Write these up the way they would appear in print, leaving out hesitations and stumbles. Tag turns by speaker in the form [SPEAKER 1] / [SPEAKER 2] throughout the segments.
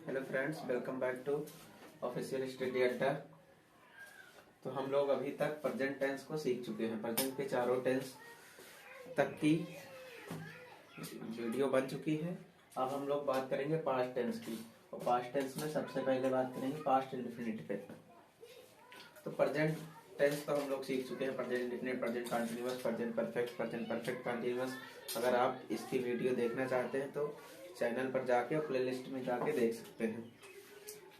[SPEAKER 1] Hello friends, welcome back to official study Adda. तो हम लोग अभी तक प्रेजेंट टेंस को सीख चुके हैं। प्रेजेंट के चारों टेंस तक की वीडियो बन चुकी है। अब हम लोग बात करेंगे पास्ट टेंस की, और पास्ट टेंस में सबसे पहले बात करेंगे पास्ट इंडेफिनिट पे। तो प्रेजेंट टेंस तो हम लोग सीख चुके हैं, present indefinite, present continuous, present perfect continuous. अगर आप इसकी वीडियो देखना चाहते हैं तो चैनल पर जाके और प्लेलिस्ट में जाके देख सकते हैं।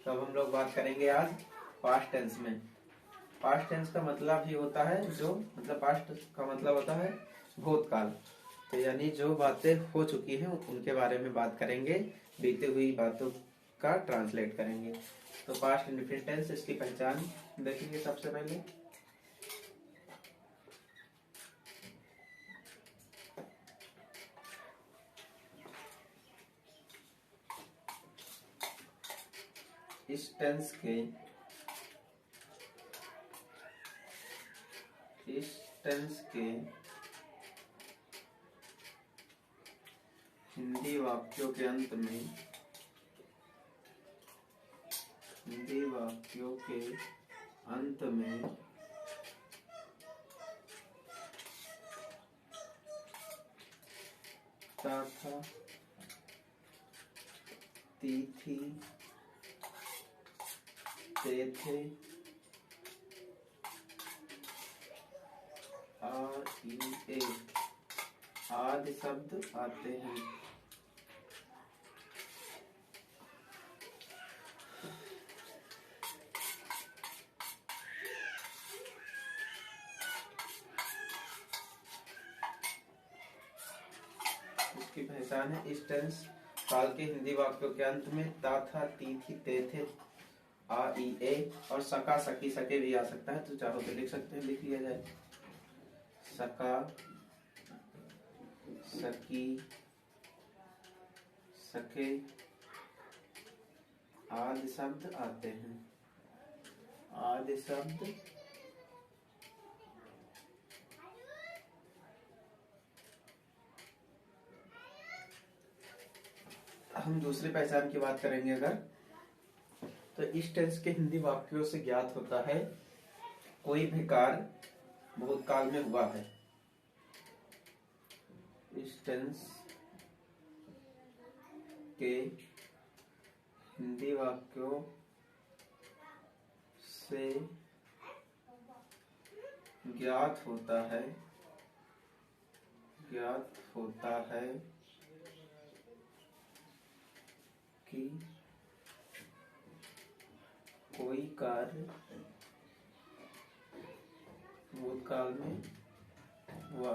[SPEAKER 1] तो अब हम लोग बात करेंगे आज पास्ट टेंस में। पास्ट टेंस का मतलब ही होता है पास्ट का मतलब होता है भूतकाल। तो यानी जो बातें हो चुकी हैं उनके बारे में बात करेंगे, बीती हुई बातों का ट्रांसलेट करेंगे। तो पास्ट इंडेफिनिट टेंस, इसकी पहचान देखेंगे सबसे पहले। इस टेंस के हिंदी वाक्यों के अंत में तथा, तिथि, तेथे, आए आदि शब्द आते हैं। इसकी पहचान है, इस टेंस काल के हिंदी वाक्यों के अंत में ता था, ती थी, ते थे, आ ई ए और सका सकी सके भी आ सकता है। तो चाहो तो लिख सकते हैं, लिख लिया जाए। सका, सकी, सके आदि शब्द आते हैं। आदि शब्द हम दूसरी पहचान की बात करेंगे अगर, तो इस टेंस के हिंदी वाक्यों से ज्ञात होता है कोई भी कार्य भूतकाल में हुआ है। इस टेंस के हिंदी वाक्यों से ज्ञात होता है कि कोई कार्य भूतकाल में हुआ।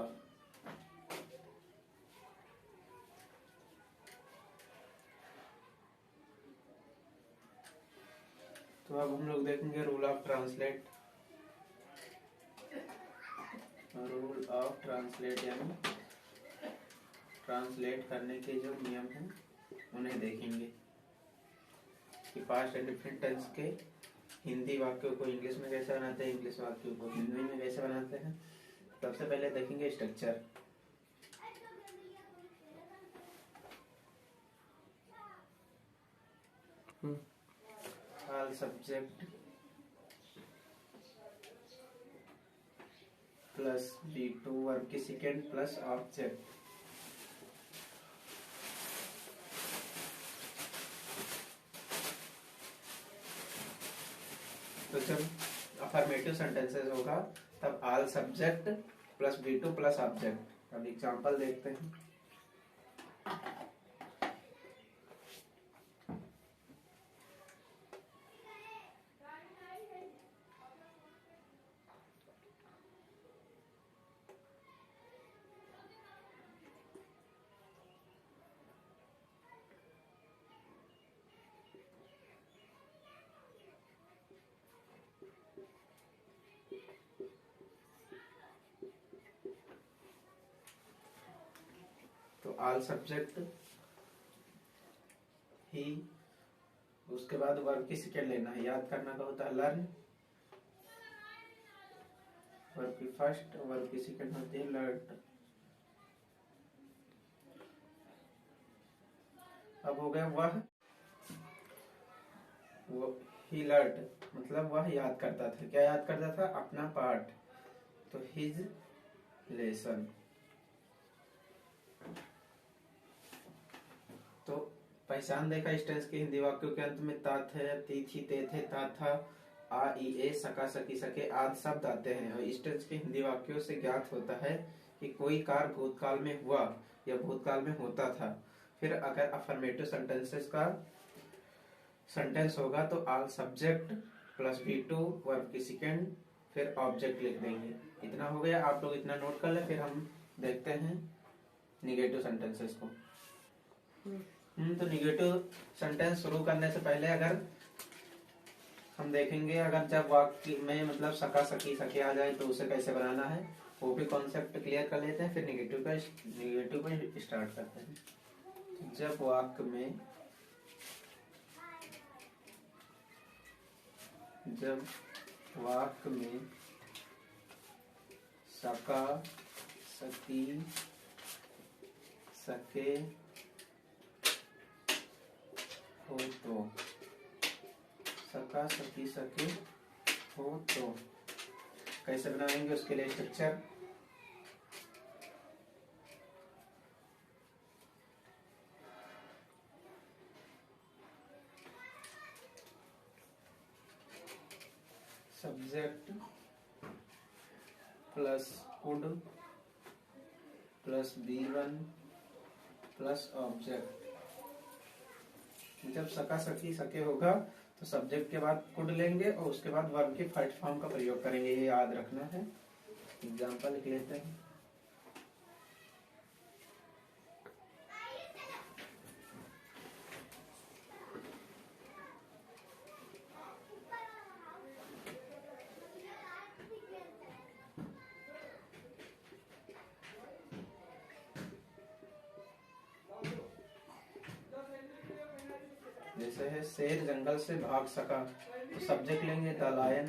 [SPEAKER 1] तो अब हम लोग देखेंगे रूल ऑफ ट्रांसलेट। यानी ट्रांसलेट करने के जो नियम हैं उन्हें देखेंगे कि पास्ट इंडेफिनिट टेंस के हिंदी वाक्यों को इंग्लिश में कैसे बनाते हैं, इंग्लिश वाक्यों को हिंदी में कैसे बनाते हैं। सबसे पहले देखेंगे structure. All subject plus B2 verb की सेकेंड प्लस ऑब्जेक्ट। तो जब अफर्मेटिव सेंटेंसेस होगा तब all subject plus B2 plus object. अब एग्जांपल देखते हैं। तो ऑल सब्जेक्ट ही, उसके बाद वर्ब की सेकेंड लेना है, याद करना का होता है लर्न। वर्ब की फर्स्ट, वर्ब की सेकेंड होती है लर्न। अब हो गया वह, वो ही लर्न मतलब वह याद करता था। क्या याद करता था? अपना पाठ। तो हिज लेसन। तो पहचान देखा इस टेंस के हिंदी वाक्यों के अंत में ता थे ती थी ते थे ता था आ ई ए सका सकी सके आदि शब्द आते हैं। और इस टेंस के हिंदी वाक्यों से ज्ञात होता है कि कोई कार्य भूतकाल में हुआ या भूतकाल में होता था। फिर अगर अफर्मेटिव सेंटेंसेस का सेंटेंस होगा तो आल सब्जेक्ट प्लस V2 वर्ब की सेकेंड फिर ऑब्जेक्ट लिख देंगे। इतना हो गया, आप लोग इतना नोट कर ले। फिर हम देखते हैं निगेटिव सेंटेंसेस को। तो निगेटिव सेंटेंस शुरू करने से पहले अगर हम देखेंगे, अगर जब वाक्य में मतलब सका सकी सके आ जाए तो उसे कैसे बनाना है वो भी कॉन्सेप्ट क्लियर कर लेते हैं। फिर निगेटिव पे स्टार्ट करते हैं। तो जब वाक्य में सका सकी सके हो तो सका सकी सके हो तो कैसे बनाएंगे उसके लिए structure. Subject plus could plus B1 plus object. जब सका सकी सके होगा तो सब्जेक्ट के बाद कुड लेंगे और उसके बाद वर्ब के फर्स्ट फॉर्म का प्रयोग करेंगे, ये याद रखना है। एग्जांपल लिख लेते हैं। जैसे है शेर जंगल से भाग सका तो सब्जेक्ट लेंगे द लायन।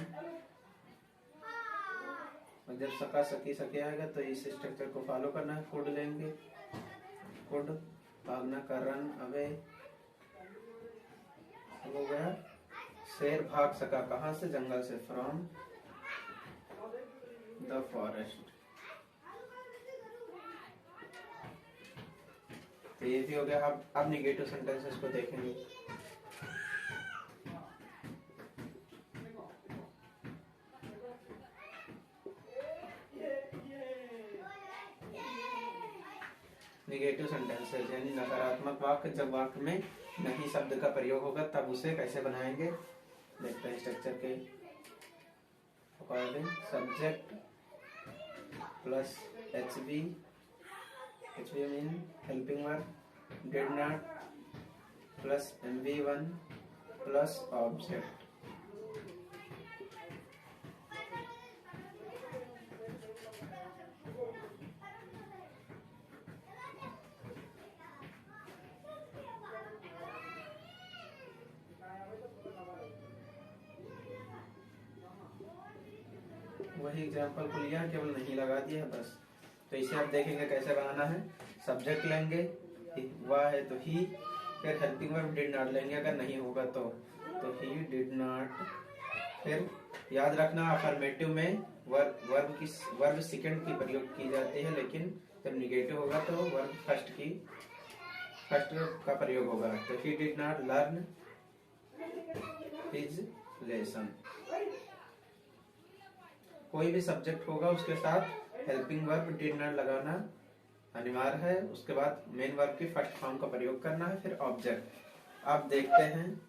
[SPEAKER 1] और जब सका सकी सके आएगा तो इस स्ट्रक्चर को फॉलो करना है। कुड लेंगे, कुड भागना का रन अवे हो गया। शेर भाग सका कहां से? जंगल से, फ्रॉम द फॉरेस्ट। तो ये भी हो गया। अब निगेटिव सेंटेंसेस को देखेंगे। निगेटिव सेंटेंसेस यानी नकारात्मक वाक्य। जब वाक्य में नहीं शब्द का प्रयोग होगा तब उसे कैसे बनाएंगे देखते हैं स्ट्रक्चर के according. Subject plus HV mean helping verb, did not plus MV1 plus object. वही एग्जाम्पल को लिया, केवल नहीं लगा दिया बस। तो इसे आप देखेंगे कैसे बनाना है। सब्जेक्ट लेंगे, वह है तो ही, फिर हेल्पिंग वर्ब डिड नॉट लेंगे अगर नहीं होगा तो ही डिड नॉट। फिर याद रखना अफर्मेटिव में वर्ब सेकंड की प्रयोग की जाती है, लेकिन जब निगेटिव होगा तो वर्ब फर्स्ट का प्रयोग होगा। तो he did not learn his lesson. कोई भी सब्जेक्ट होगा उसके साथ हेल्पिंग वर्ब डिड नॉट लगाना अनिवार्य है। उसके बाद मेन वर्ब की फर्स्ट फॉर्म का प्रयोग करना है, फिर ऑब्जेक्ट। आप देखते हैं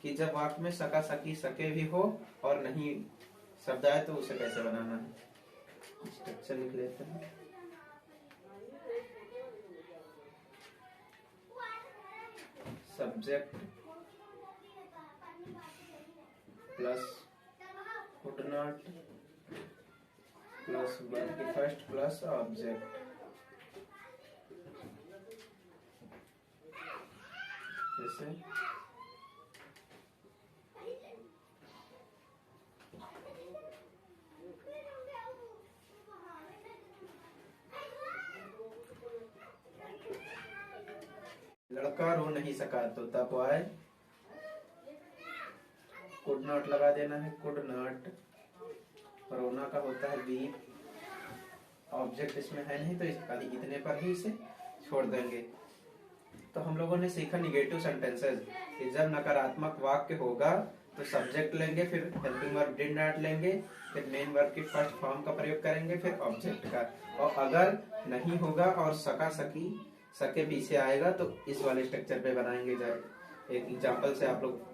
[SPEAKER 1] कि जब वाक्य में सका सकी सके भी हो और नहीं शब्द आए तो उसे कैसे बनाना है। स्ट्रक्चर लिख लेते हैं। Subject plus could not plus verb की फर्स्ट प्लस ऑब्जेक्ट। जैसे लड़का रो नहीं सका तो तब आए कुड नॉट लगा देना है, कुड नॉट। रोना का होता है वीप। ऑब्जेक्ट इसमें है नहीं तो इतने पर ही इसे छोड़ देंगे। तो हम लोगों ने सीखा निगेटिव सेंटेंसेस कि जब नकारात्मक वाक्य होगा तो सब्जेक्ट लेंगे, फिर हेल्पिंग वर्ब डिड नॉट लेंगे, फिर मेन वर्ब की फर्स्ट फॉर्म का प्रयोग करेंगे, फिर ऑब्जेक्ट का। और अगर नहीं होगा और सका सकी सके पीछे आएगा तो इस वाले स्ट्रक्चर पे बनाएंगे। एक एग्जांपल से आप लोग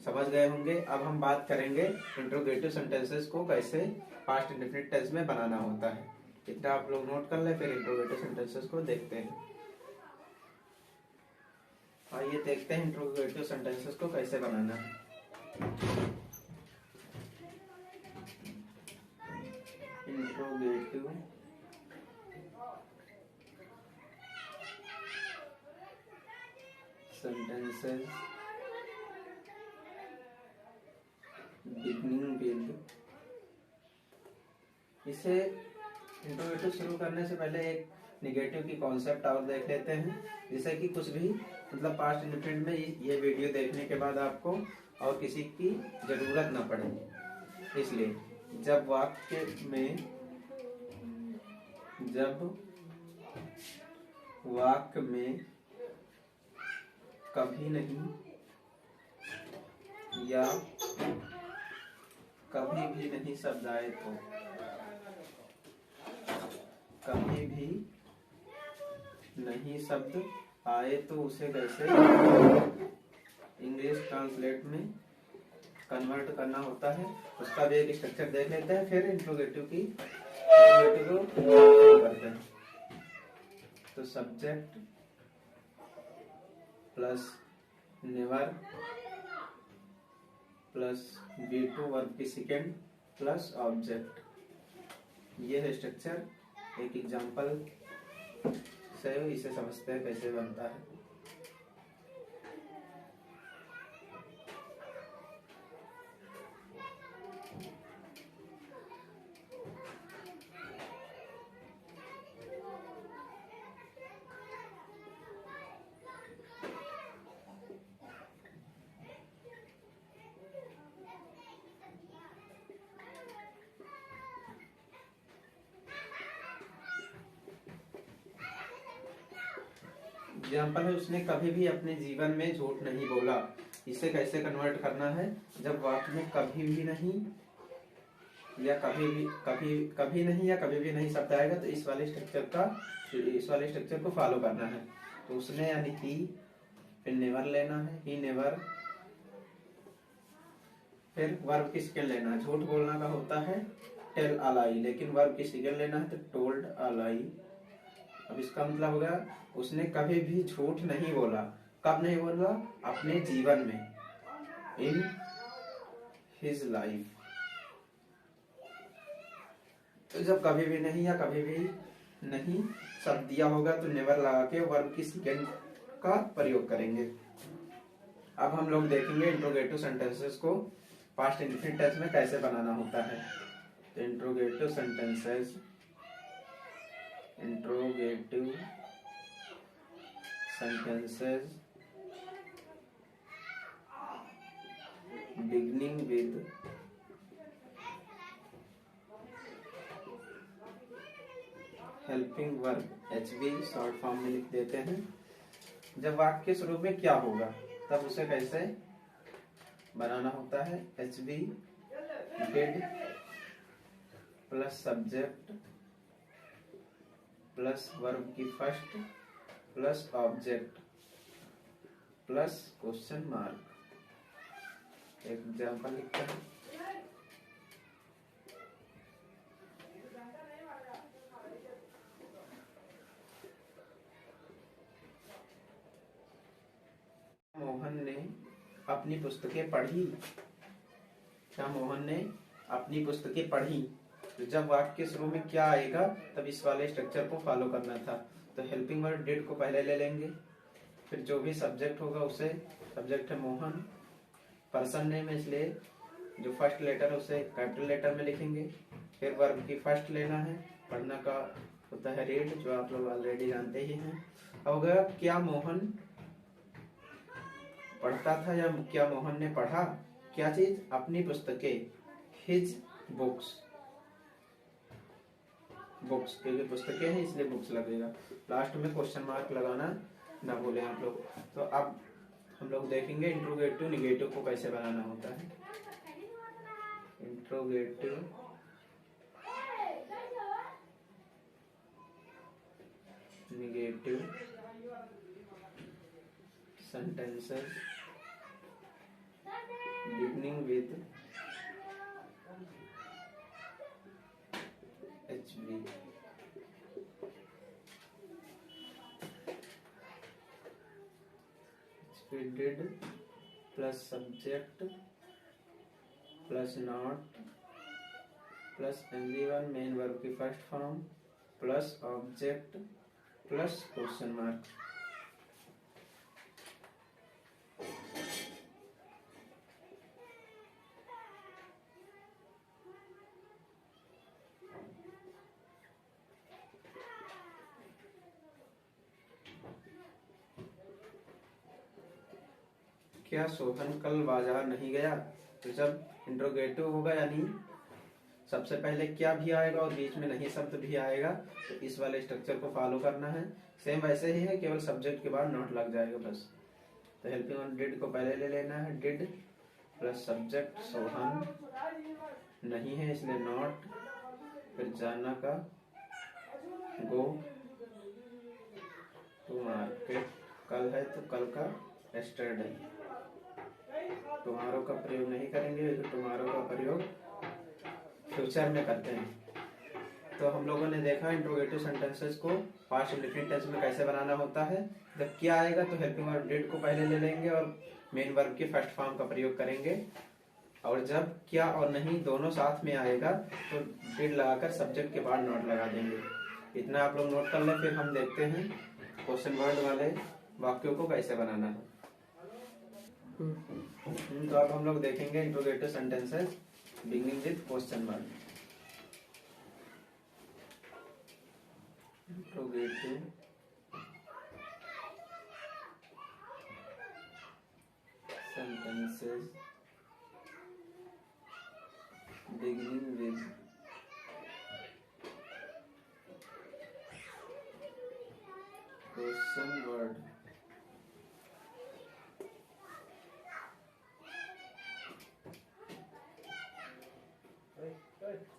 [SPEAKER 1] समझ गए होंगे। अब हम बात करेंगे इंट्रोगेटिव सेंटेंसेस को कैसे पास्ट इंडेफिनिट टेंस में बनाना होता है। इतना आप लोग नोट कर ले, फिर इंट्रोगेटिव सेंटेंसेस को देखते हैं। आइए देखते हैं इंट्रोगेटिव सेंटेंसेस को कैसे बनाना है। Interrogative sentences beginning with. इसे इंट्रोगेटिव शुरू करने से पहले एक निगेटिव की कॉन्सेप्ट और देख लेते हैं, जिससे कि कुछ भी मतलब पास्ट इंडेफिनिट में ये वीडियो देखने के बाद आपको और किसी की जरूरत ना पड़े। इसलिए जब वाक्य में कभी नहीं या कभी भी नहीं शब्द आए तो, कभी भी नहीं शब्द आए तो उसे कैसे इंग्लिश ट्रांसलेट में कन्वर्ट करना होता है, उसका भी एक स्ट्रक्चर देख लेते हैं। फिर इंट्रोगेटिव को करते हैं। तो subject plus never plus V2 verb की सेकेंड प्लस ऑब्जेक्ट, ये है स्ट्रक्चर। एक एग्जांपल से इसे समझते हैं कैसे बनता है। एग्जाम्पल है, उसने कभी भी अपने जीवन में झूठ नहीं बोला। इसे कैसे कन्वर्ट करना है? जब वाक्य में कभी भी नहीं या कभी भी नहीं शब्द आएगा तो इस वाले स्ट्रक्चर को फॉलो करना है। तो उसने यानी ही, फिर नेवर लेना है, ही नेवर, फिर वर्ब की सेकंड लेना है। झूठ बोलना का होता है टेल अ लाई, लेकिन वर्ब की सेकंड लेना है तो टोल्ड अ लाई। अब इसका मतलब होगा उसने कभी भी झूठ नहीं बोला। कब नहीं बोला? अपने जीवन में, इन हिज लाइफ। तो जब कभी भी नहीं या कभी भी नहीं शब्द दिया होगा तो नेवर लगा के वर्ब की सेकंड का प्रयोग करेंगे। अब हम लोग देखेंगे इंट्रोगेटिव सेंटेंसेस को पास्ट इंडेफिनिट टेंस में कैसे बनाना होता है। तो interrogative sentences beginning with helping verb HV short form में लिख देते हैं। जब वाक्य के शुरू में क्या होगा तब उसे कैसे बनाना होता है। HV did plus subject plus verb की first plus object plus question mark. एक एग्जाम्पल लिखते हैं। मोहन ने अपनी पुस्तकें पढ़ी। क्या मोहन ने अपनी पुस्तकें पढ़ी? तो जब वाक्य के शुरू में क्या आएगा तब इस वाले स्ट्रक्चर को फॉलो करना था। तो हेल्पिंग वर्ब डिड को पहले ले लेंगे, फिर जो भी सब्जेक्ट होगा उसे, सब्जेक्ट है मोहन, पर्सन नेम है इसलिए जो फर्स्ट लेटर है उसे कैपिटल लेटर में लिखेंगे। फिर वर्ब की फर्स्ट लेना है, पढ़ना का होता है रीड, जो आप लोग ऑलरेडी जानते ही हैं। अब गया क्या मोहन पढ़ता था या क्या मोहन ने पढ़ा, क्या चीज? अपनी पुस्तकें, हिज बुक्स, बुक्स क्योंकि पुस्तकें हैं इसलिए बुक्स लगेगा। लास्ट में क्वेश्चन मार्क लगाना ना भूलें आप लोग। तो अब हम लोग देखेंगे इंट्रोगेटिव निगेटिव को कैसे बनाना होता है। Interrogative negative sentences beginning with HV. did plus subject plus not plus everyone main verb की first form plus object plus question mark. क्या सोहन कल बाजार नहीं गया? तो जब इंट्रोगेटिव होगा यानी सबसे पहले क्या भी आएगा और बीच में नहीं शब्द भी आएगा, तो इस वाले स्ट्रक्चर को फॉलो करना है। सेम वैसे ही है, केवल सब्जेक्ट के बाद नॉट लग जाएगा बस। तो हेल्पिंग वर्ब डिड को पहले ले लेना है, डिड प्लस सब्जेक्ट सोहन नहीं है इसलिए नॉट, फिर जाना का गो टू मार्केट, कल है तो कल का यस्टरडे, टुमारो का प्रयोग नहीं करेंगे, टुमारो का प्रयोग फ्यूचर में करते हैं। तो हम लोगों ने देखा इंट्रोगेटिव सेंटेंसेस को पास्ट इंडेफिनिट टेंस में कैसे बनाना होता है। जब क्या आएगा तो हेल्पिंग वर्ब डिड को पहले ले लेंगे और मेन वर्ब की फर्स्ट फॉर्म का प्रयोग करेंगे, और जब क्या और नहीं दोनों साथ में आएगा तो डिड लगाकर सब्जेक्ट के बाद नॉट लगा देंगे। इतना आप लोग नोट कर लें, फिर हम देखते हैं क्वेश्चन वर्ड वाले वाक्यों को कैसे बनाना है। तो अब हम लोग देखेंगे interrogative sentences beginning with question word. Interrogative sentences beginning with question word।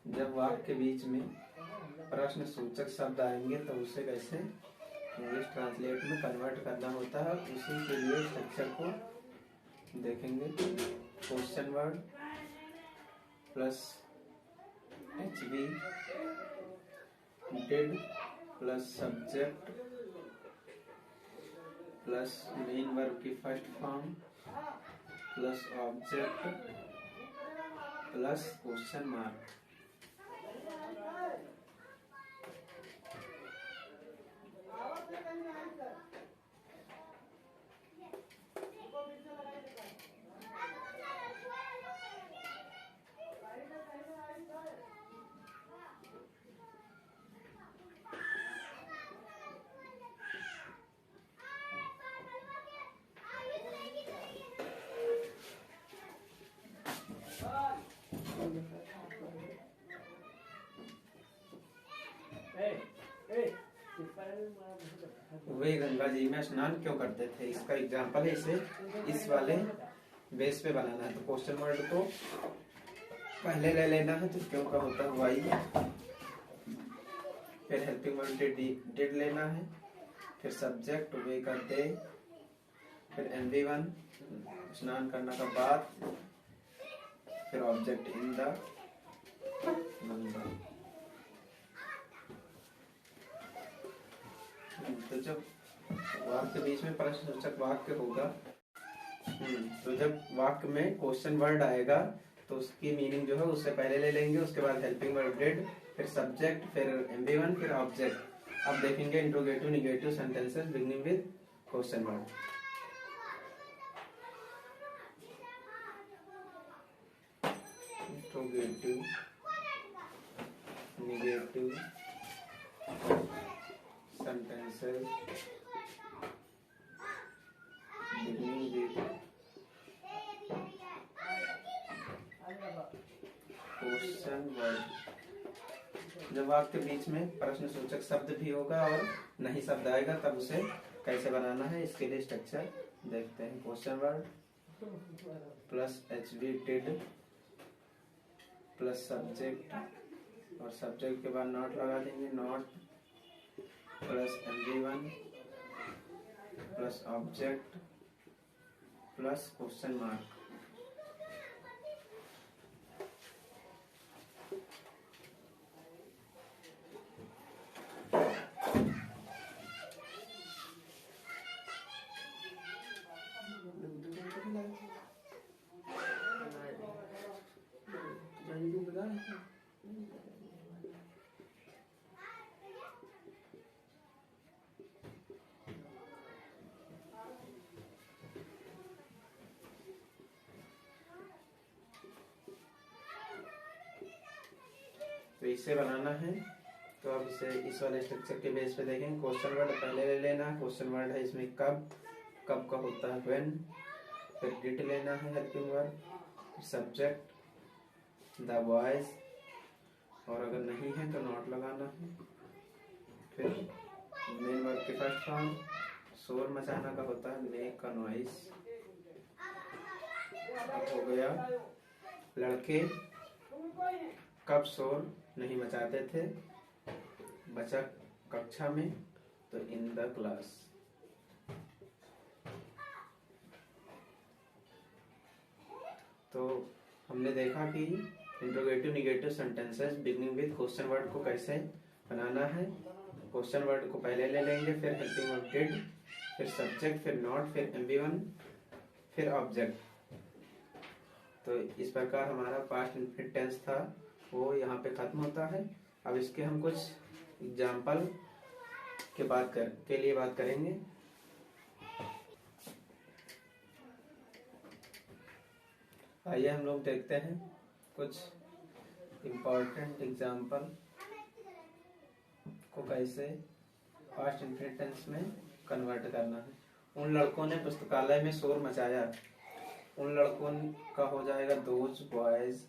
[SPEAKER 1] जब वाक्य के बीच में प्रश्न सूचक शब्द आएंगे तो उसे कैसे इंग्लिश ट्रांसलेट में कन्वर्ट करना होता है, उसी के लिए स्ट्रक्चर को देखेंगे। Question word plus HV, did plus subject plus main verb की first form plus object plus question mark. वे गंगा जी में स्नान क्यों करते थे, इसका एग्जाम्पल है, इसे इस वाले बेस पे बनाना है। तो क्वेश्चन वर्ड को पहले ले लेना है, तो क्यों का होता है वाई, फिर हेल्पिंग वर्ड डिड लेना है, फिर सब्जेक्ट वे करते, फिर MV1 स्नान करने का बाद, फिर ऑब्जेक्ट इन द गंगा। तो जब वाक्य के बीच में प्रश्नसूचक वाक्य होगा, तो जब वाक्य में क्वेश्चन वर्ड आएगा तो उसकी मीनिंग जो है उससे पहले ले लेंगे, उसके बाद हेल्पिंग वर्ब डिड, फिर सब्जेक्ट, फिर MV1, फिर ऑब्जेक्ट। अब देखेंगे interrogative negative sentences beginning with question word. Interrogative negative sentences beginning with question word. जब वाक्य के बीच में प्रश्न सूचक शब्द भी होगा और नहीं शब्द आएगा तब उसे कैसे बनाना है, इसके लिए स्ट्रक्चर देखते हैं। Question word plus HV did plus subject और सब्जेक्ट के बाद नॉट लगा देंगे, not plus MV1 plus object plus question mark. तो इसे बनाना है, तो अब इसे इस वाले स्ट्रक्चर के बेस पे देखेंगे। क्वेश्चन वर्ड पहले ले लेना, क्वेश्चन वर्ड है इसमें कब का होता है व्हेन, फिर डिड लेना है helping word, subject the boys और अगर नहीं है तो नॉट लगाना है, फिर मेन वर्ड के फर्स्ट फॉर्म शोर मचाना का होता है मेक अ नॉइस। हो गया लड़के कब शोर नहीं मचाते थे, बचा कक्षा में, तो इन द क्लास। तो हमने देखा कि interrogative negative sentences beginning with question word को कैसे बनाना है। क्वेश्चन वर्ड को पहले ले लेंगे, फिर हेल्पिंग वर्ड डिड, फिर सब्जेक्ट, फिर नॉट, फिर MV1, फिर ऑब्जेक्ट। तो इस प्रकार हमारा पास्ट इंडेफिनिट टेंस था वो यहाँ पे खत्म होता है। अब इसके हम कुछ एग्जाम्पल के लिए बात करेंगे। आइए हम लोग देखते हैं कुछ इम्पोर्टेंट एग्जाम्पल को कैसे पास्ट इंडेफिनिट टेंस में कन्वर्ट करना है। उन लड़कों ने पुस्तकालय में शोर मचाया, उन लड़कों का हो जाएगा दोज बॉयज।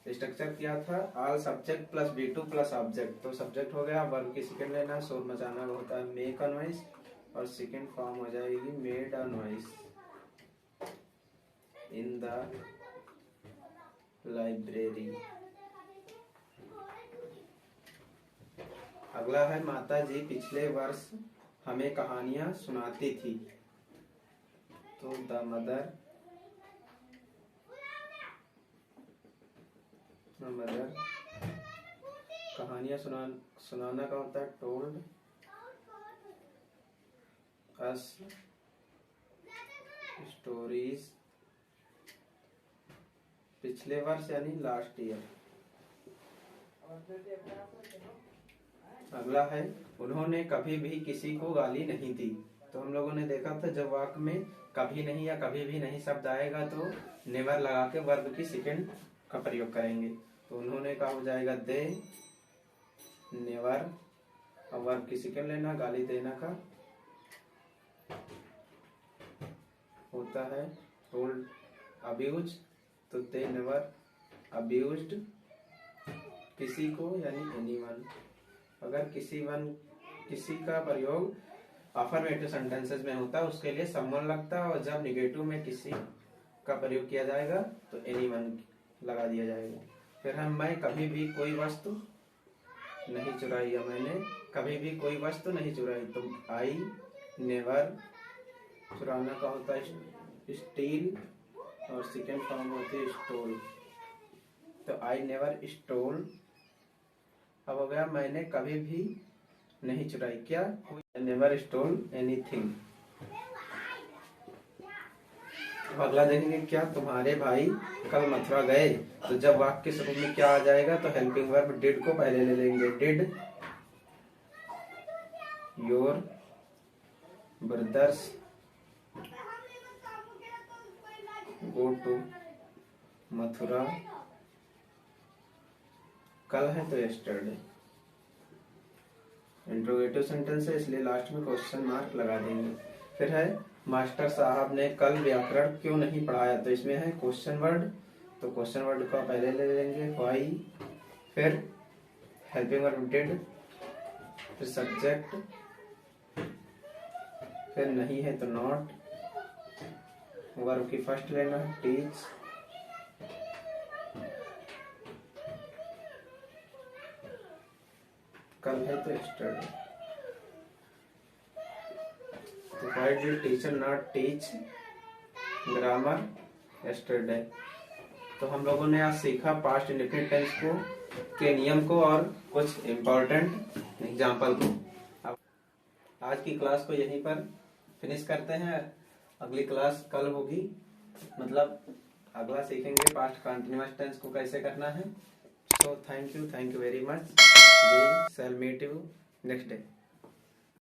[SPEAKER 1] स्ट्रक्चर क्या था, all subject plus B2 plus object. तो सब्जेक्ट हो गया, वर्ब की सेकंड लेना, शोर मचाना होता है मेक अ नॉइस और सेकंड फॉर्म हो जाएगी made a noise in the library. अगला है माता जी पिछले वर्ष हमें कहानियां सुनाती थी। तो द मदर कहानियां सुनाना का होता है टोल्ड अस स्टोरीज। पिछले वर्ष यानी लास्ट ईयर। अगला है उन्होंने कभी भी किसी को गाली नहीं दी। तो हम लोगों ने देखा था जब वाक्य में कभी नहीं या कभी भी नहीं शब्द आएगा तो नेवर लगा के वर्ब की सेकंड का प्रयोग करेंगे। तो उन्होंने का हो जाएगा दे नेवर, अब वर्ब की सेकंड लेना, गाली देना का होता है टोल्ड अब्यूज। तो दे नेवर अब्यूज्ड किसी को यानी एनीवन। अगर किसी का प्रयोग अफर्मेटिव सेंटेंसेस में होता है उसके लिए समवन लगता है, और जब निगेटिव में किसी का प्रयोग किया जाएगा तो एनीवन लगा दिया जाएगा। फिर हम मैं कभी भी कोई वस्तु नहीं चुराई, या मैंने कभी भी कोई वस्तु नहीं चुराई। तो आई नेवर, चुराना का होता है स्टील और सेकेंड फॉर्म होती है स्टोल। तो आई नेवर स्टोल। अब हो गया मैंने कभी भी नहीं चुराई क्या, नेवर स्टोल एनीथिंग। अगला देखेंगे क्या तुम्हारे भाई कल मथुरा गए। तो जब वाक्य के शुरू में क्या आ जाएगा तो हेल्पिंग वर्ब डिड को पहले ले लेंगे। Did your brothers go to Mathura. कल है तो यस्टरडे। इंट्रोगेटिव सेंटेंस है इसलिए लास्ट में क्वेश्चन मार्क लगा देंगे। फिर है मास्टर साहब ने कल व्याकरण क्यों नहीं पढ़ाया, तो इसमें है क्वेश्चन वर्ड, तो क्वेश्चन वर्ड को पहले ले लेंगे व्हाई, फिर हेल्पिंग वर्ब डिड, फिर सब्जेक्ट, फिर नहीं है तो नॉट, वर्ब की फर्स्ट लेना है टीच, कल है तो यस्टरडे, तो why did teacher not teach grammar yesterday. तो हम लोगों ने आज सीखा पास्ट इंडेफिनिट टेंस को के नियम को और कुछ इम्पोर्टेंट एग्जाम्पल को। अब आज की क्लास को यहीं पर फिनिश करते हैं, अगली क्लास कल होगी, मतलब अगला सीखेंगे पास्ट कंटिन्यूअस टेंस को कैसे करना है। So thank you very much, we shall meet you next day.